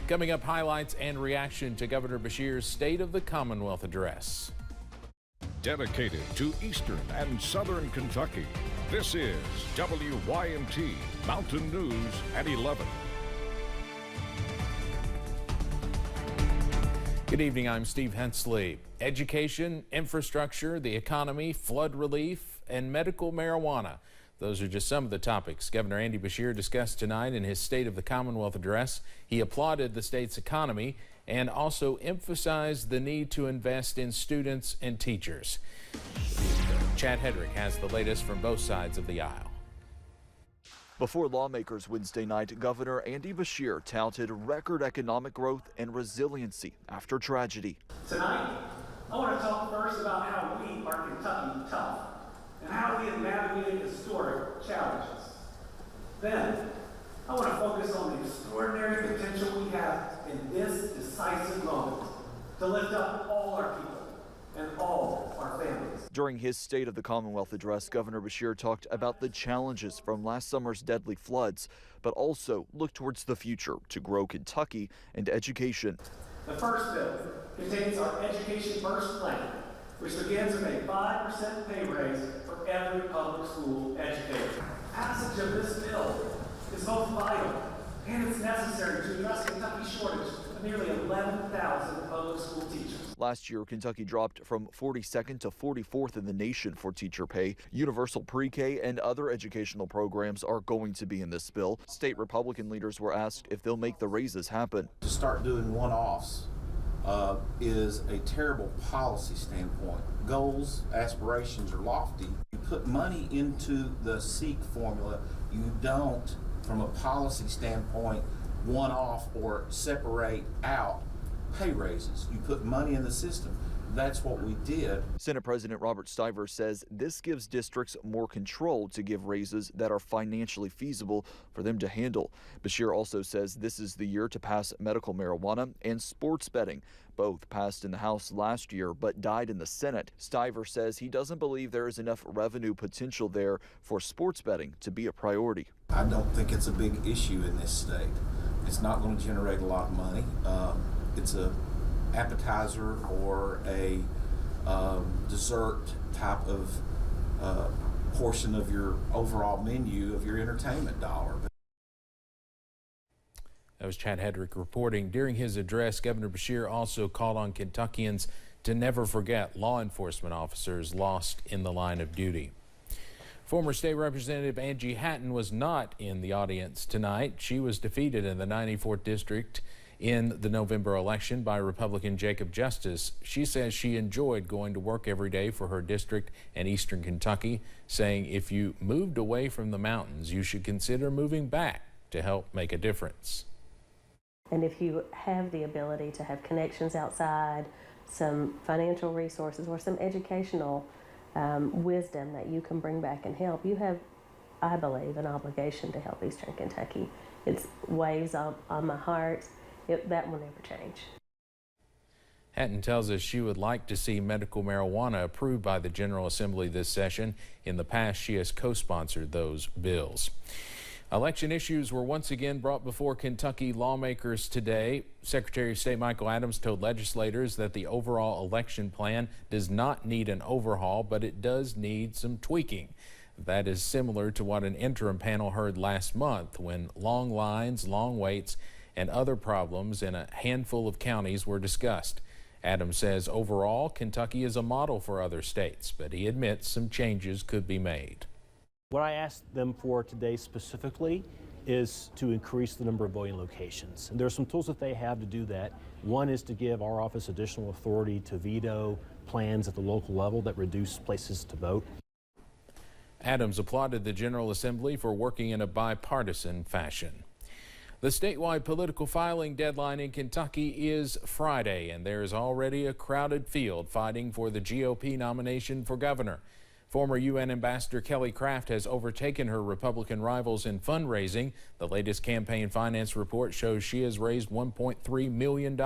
Coming up, highlights and reaction to Governor Beshear's State of the Commonwealth address. Dedicated to Eastern and Southern Kentucky, this is WYMT Mountain News at 11. Good evening, I'm Steve Hensley. Education, infrastructure, the economy, flood relief, and medical marijuana. Those are just some of the topics Governor Andy Beshear discussed tonight in his State of the Commonwealth address. He applauded the state's economy and also emphasized the need to invest in students and teachers. Chad Hedrick has the latest from both sides of the aisle. Before lawmakers Wednesday night, Governor Andy Beshear touted record economic growth and resiliency after tragedy. Tonight, I want to talk first about how we are Kentucky tough and how we have navigated historic challenges. Then, I want to focus on the extraordinary potential we have in this decisive moment to lift up all our people and all our families. During his State of the Commonwealth address, Governor Beshear talked about the challenges from last summer's deadly floods, but also looked towards the future to grow Kentucky and education. The first bill contains our Education First plan, which begins with a 5% pay raise for every public school educator. Passage of this bill is both vital and it's necessary to address Kentucky's shortage of nearly 11,000 public school teachers. Last year, Kentucky dropped from 42nd to 44th in the nation for teacher pay. Universal pre-K and other educational programs are going to be in this bill. State Republican leaders were asked if they'll make the raises happen. To start doing one-offs is a terrible policy standpoint. Goals, aspirations are lofty. You put money into the SEEK formula. You don't, from a policy standpoint, one-off or separate out pay raises. You put money in the system. That's what we did. Senate President Robert Stivers says this gives districts more control to give raises that are financially feasible for them to handle. Beshear also says this is the year to pass medical marijuana and sports betting. Both passed in the House last year but died in the Senate. Stivers says he doesn't believe there is enough revenue potential there for sports betting to be a priority. I don't think it's a big issue in this state. It's not going to generate a lot of money. It's a appetizer or a dessert type of portion of your overall menu of your entertainment dollar. That was Chad Hedrick reporting. During his address, Governor Beshear also called on Kentuckians to never forget law enforcement officers lost in the line of duty. Former State Representative Angie Hatton was not in the audience tonight. She was defeated in the 94th District in the November election by Republican Jacob Justice. She says she enjoyed going to work every day for her district and Eastern Kentucky, saying if you moved away from the mountains, you should consider moving back to help make a difference. And if you have the ability to have connections outside, some financial resources or some educational wisdom that you can bring back and help, you have, I believe, an obligation to help Eastern Kentucky. It's waves on my heart. That will never change. Hatton tells us she would like to see medical marijuana approved by the General Assembly this session. In the past, she has co-sponsored those bills. Election issues were once again brought before Kentucky lawmakers today. Secretary of State Michael Adams told legislators that the overall election plan does not need an overhaul, but it does need some tweaking. That is similar to what an interim panel heard last month when long lines, long waits, and other problems in a handful of counties were discussed. Adams says overall, Kentucky is a model for other states, but he admits some changes could be made. What I asked them for today specifically is to increase the number of voting locations. And there are some tools that they have to do that. One is to give our office additional authority to veto plans at the local level that reduce places to vote. Adams applauded the General Assembly for working in a bipartisan fashion. The statewide political filing deadline in Kentucky is Friday, and there is already a crowded field fighting for the GOP nomination for governor. Former UN Ambassador Kelly Craft has overtaken her Republican rivals in fundraising. The latest campaign finance report shows she has raised $1.3 million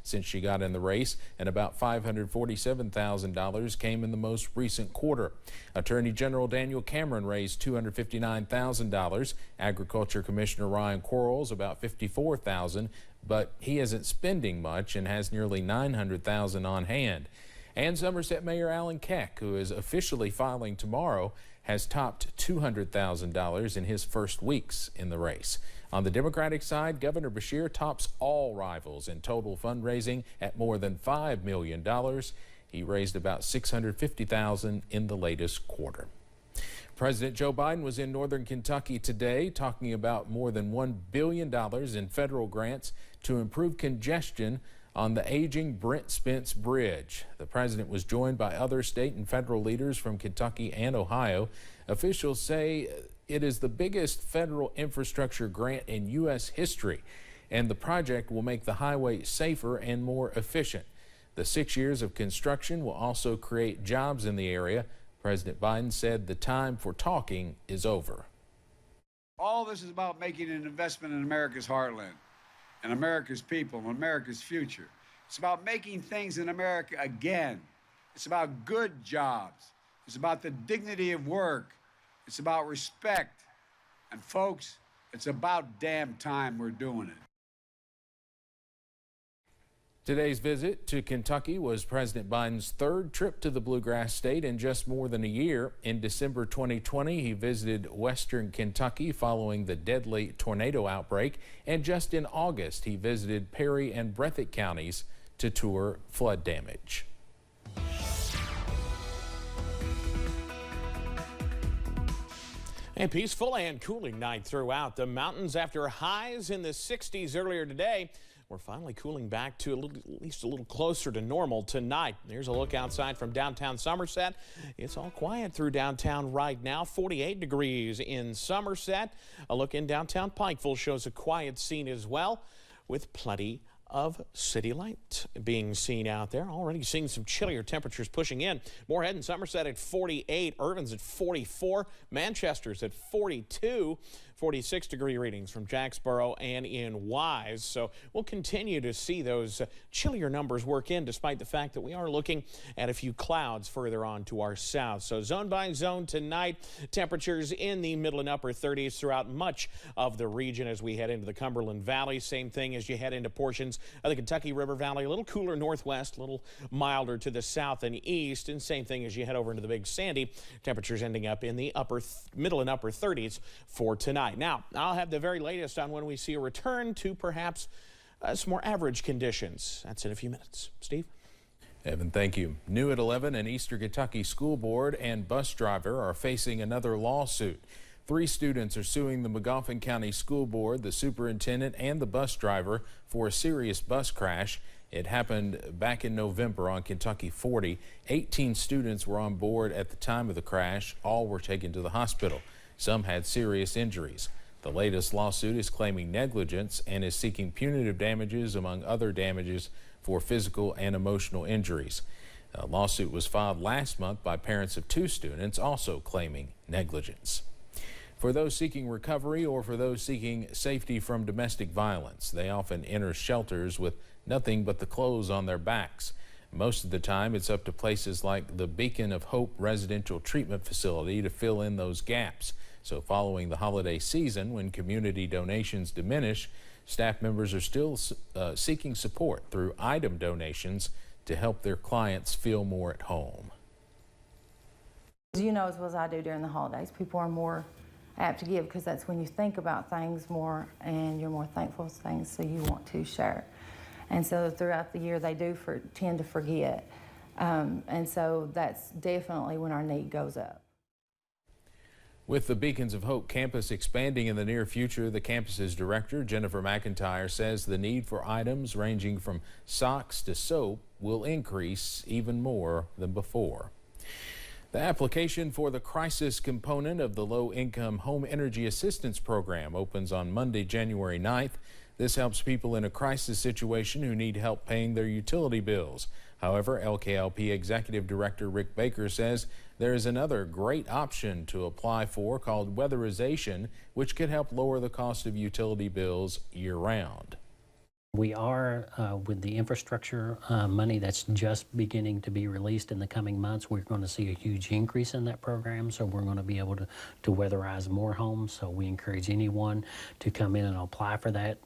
since she got in the race, and about $547,000 came in the most recent quarter. Attorney General Daniel Cameron raised $259,000. Agriculture Commissioner Ryan Quarles about $54,000. but he isn't spending much and has nearly $900,000 on hand. And Somerset Mayor Alan Keck, who is officially filing tomorrow, has topped $200,000 in his first weeks in the race. On the Democratic side, Governor Beshear tops all rivals in total fundraising at more than $5 million. He raised about $650,000 in the latest quarter. President Joe Biden was in northern Kentucky today talking about more than $1 billion in federal grants to improve congestion on the aging Brent Spence Bridge. The president was joined by other state and federal leaders from Kentucky and Ohio. Officials say it is the biggest federal infrastructure grant in U.S. history, and the project will make the highway safer and more efficient. The 6 years of construction will also create jobs in the area. President Biden said the time for talking is over. All this is about making an investment in America's heartland and America's people and America's future. It's about making things in America again. It's about good jobs. It's about the dignity of work. It's about respect. And folks, it's about damn time we're doing it. Today's visit to Kentucky was President Biden's third trip to the Bluegrass State in just more than a year. In December 2020, he visited western Kentucky following the deadly tornado outbreak, and just in August, he visited Perry and Breathitt counties to tour flood damage. A peaceful and cooling night throughout the mountains after highs in the 60s earlier today. We're finally cooling back to at least a little closer to normal tonight. Here's a look outside from downtown Somerset. It's all quiet through downtown right now. 48 degrees in Somerset. A look in downtown Pikeville shows a quiet scene as well, with plenty of city light being seen out there. Already seeing some chillier temperatures pushing in. Moorhead and Somerset at 48, Irvin's at 44, Manchester's at 42. 46-degree readings from Jacksboro and in Wise. So we'll continue to see those chillier numbers work in, despite the fact that we are looking at a few clouds further on to our south. So zone by zone tonight, temperatures in the middle and upper 30s throughout much of the region as we head into the Cumberland Valley. Same thing as you head into portions of the Kentucky River Valley. A little cooler northwest, a little milder to the south and east. And same thing as you head over into the Big Sandy. Temperatures ending up in the middle and upper 30s for tonight. Now, I'll have the very latest on when we see a return to perhaps some more average conditions. That's in a few minutes. Steve? Evan, thank you. New at 11, an Eastern Kentucky school board and bus driver are facing another lawsuit. 3 students are suing the Magoffin County School Board, the superintendent, and the bus driver for a serious bus crash. It happened back in November on Kentucky 40. 18 students were on board at the time of the crash. All were taken to the hospital. Some had serious injuries. The latest lawsuit is claiming negligence and is seeking punitive damages, among other damages, for physical and emotional injuries. A lawsuit was filed last month by parents of 2 students, also claiming negligence. For those seeking recovery or for those seeking safety from domestic violence, they often enter shelters with nothing but the clothes on their backs. Most of the time, it's up to places like the Beacon of Hope Residential Treatment Facility to fill in those gaps. So following the holiday season, when community donations diminish, staff members are still seeking support through item donations to help their clients feel more at home. As you know as well as I do, during the holidays, people are more apt to give because that's when you think about things more and you're more thankful for things, so you want to share. And so throughout the year, they do tend to forget. And so that's definitely when our need goes up. With the Beacons of Hope campus expanding in the near future, the campus's director, Jennifer McIntyre, says the need for items ranging from socks to soap will increase even more than before. The application for the crisis component of the Low-Income Home Energy Assistance Program opens on Monday, January 9th. This helps people in a crisis situation who need help paying their utility bills. However, LKLP Executive Director Rick Baker says there is another great option to apply for called weatherization, which could help lower the cost of utility bills year-round. We are, with the infrastructure money that's just beginning to be released in the coming months, we're going to see a huge increase in that program, so we're going to be able to weatherize more homes. So we encourage anyone to come in and apply for that.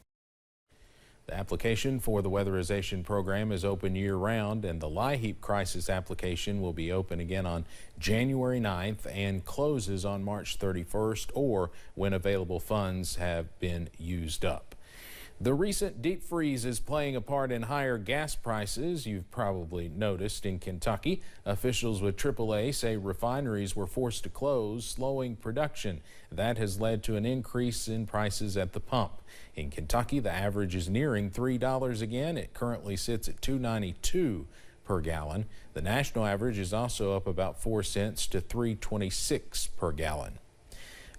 The application for the weatherization program is open year-round, and the LIHEAP crisis application will be open again on January 9th and closes on March 31st or when available funds have been used up. The recent deep freeze is playing a part in higher gas prices. You've probably noticed in Kentucky. Officials with AAA say refineries were forced to close, slowing production. That has led to an increase in prices at the pump. In Kentucky, the average is nearing $3 again. It currently sits at $2.92 per gallon. The national average is also up about 4 cents to $3.26 per gallon.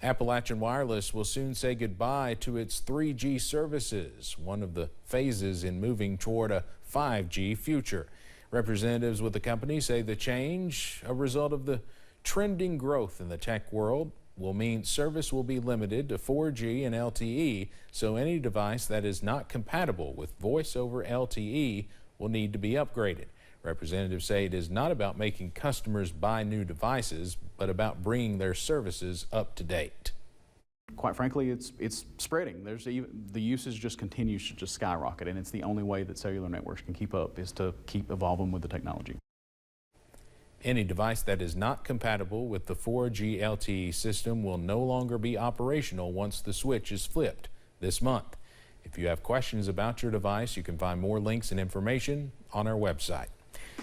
Appalachian Wireless will soon say goodbye to its 3G services, one of the phases in moving toward a 5G future. Representatives with the company say the change, a result of the trending growth in the tech world, will mean service will be limited to 4G and LTE, so any device that is not compatible with voice over LTE will need to be upgraded. Representatives say it is not about making customers buy new devices, but about bringing their services up to date. Quite frankly, it's spreading. The usage just continues to just skyrocket, and it's the only way that cellular networks can keep up is to keep evolving with the technology. Any device that is not compatible with the 4G LTE system will no longer be operational once the switch is flipped this month. If you have questions about your device, you can find more links and information on our website.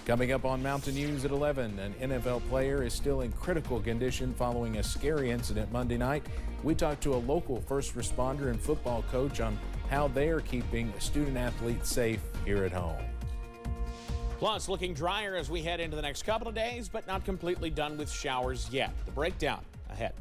Coming up on Mountain News at 11, an NFL player is still in critical condition following a scary incident Monday night. We talked to a local first responder and football coach on how they are keeping student athletes safe here at home. Plus, looking drier as we head into the next couple of days, but not completely done with showers yet. The breakdown ahead.